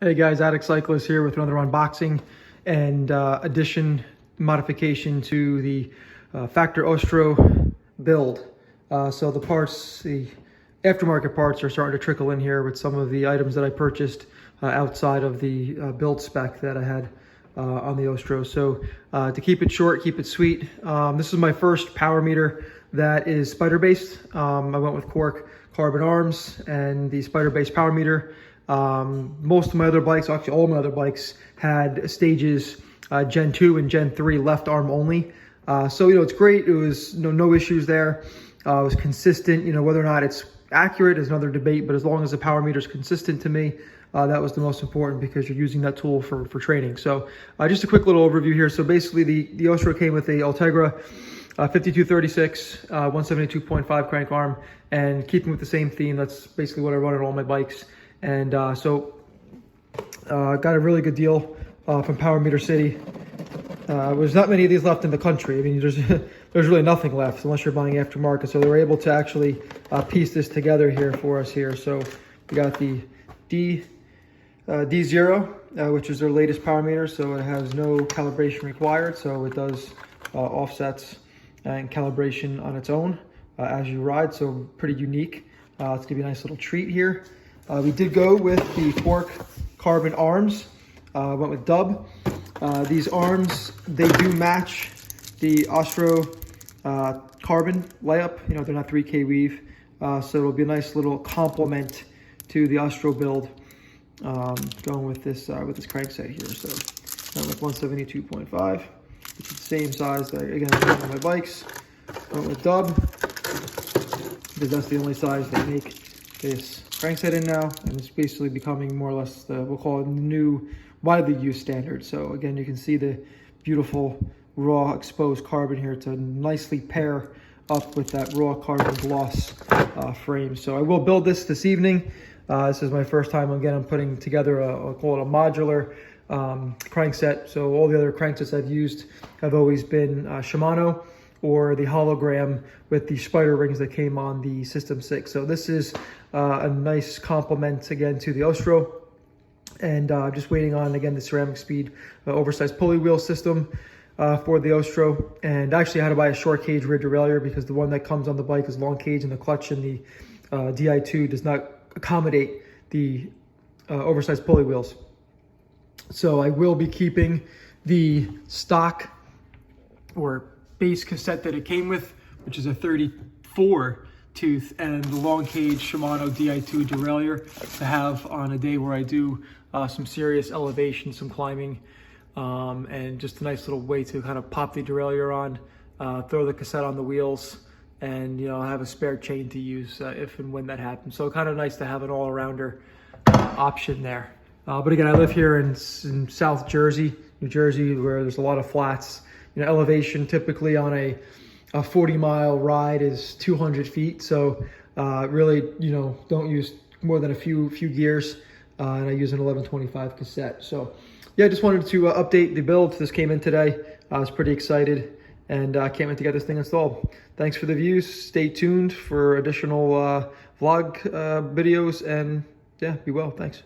Hey guys, Addict Cyclist here with another unboxing and addition modification to the Factor Ostro build. So the parts, the aftermarket parts are starting to trickle in here with some of the items that I purchased outside of the build spec that I had on the Ostro. So to keep it short, keep it sweet, this is my first power meter that is spider based. I went with Quarq carbon arms and the spider based power meter. Most of my other bikes, actually all my other bikes, had stages Gen 2 and Gen 3 left arm only. So, it's great. It was no issues there. It was consistent. Whether or not it's accurate is another debate, but as long as the power meter is consistent to me, that was the most important because you're using that tool for training. So just a quick little overview here. So basically the Ostro came with a Ultegra 5236, 172.5 crank arm, and keeping with the same theme, that's basically what I run on all my bikes. And got a really good deal from Power Meter City. There's not many of these left in the country. I mean, there's really nothing left unless you're buying aftermarket. So they were able to actually piece this together here for us here. So we got the D0, which is their latest power meter. So it has no calibration required. So it does offsets and calibration on its own as you ride. So pretty unique. It's gonna be a nice little treat here. We did go with the Quarq carbon arms, went with dub. These arms, they do match the Ostro carbon layup. They're not 3K weave, so it'll be a nice little complement to the Ostro build. Going with this crankset here. So went with 172.5, which is the same size that again I use on my bikes. Went with dub because that's the only size they make this crankset in now, and it's basically becoming more or less we'll call it the new widely used standard. So again, you can see the beautiful raw exposed carbon here to nicely pair up with that raw carbon gloss frame. So I will build this evening. This is my first time again I'm putting together I'll call it a modular crankset. So all the other cranksets I've used have always been Shimano or the hologram with the spider rings that came on the System 6. So this is a nice complement again to the Ostro. And just waiting on, again, the ceramic speed oversized pulley wheel system for the Ostro. And actually I had to buy a short cage rear derailleur because the one that comes on the bike is long cage, and the clutch in the Di2 does not accommodate the oversized pulley wheels. So I will be keeping the stock or base cassette that it came with, which is a 34 tooth, and the long cage Shimano Di2 derailleur to have on a day where I do some serious elevation, some climbing, and just a nice little way to kind of pop the derailleur on, throw the cassette on the wheels, and have a spare chain to use if and when that happens. So kind of nice to have an all-arounder option there. But again, I live here in South Jersey, New Jersey, where there's a lot of flats. Elevation typically on a 40-mile ride is 200 feet. So really, don't use more than a few gears. And I use an 1125 cassette. So yeah, I just wanted to update the build. This came in today. I was pretty excited, and I can't wait to get this thing installed. Thanks for the views. Stay tuned for additional vlog videos, and yeah, be well. Thanks.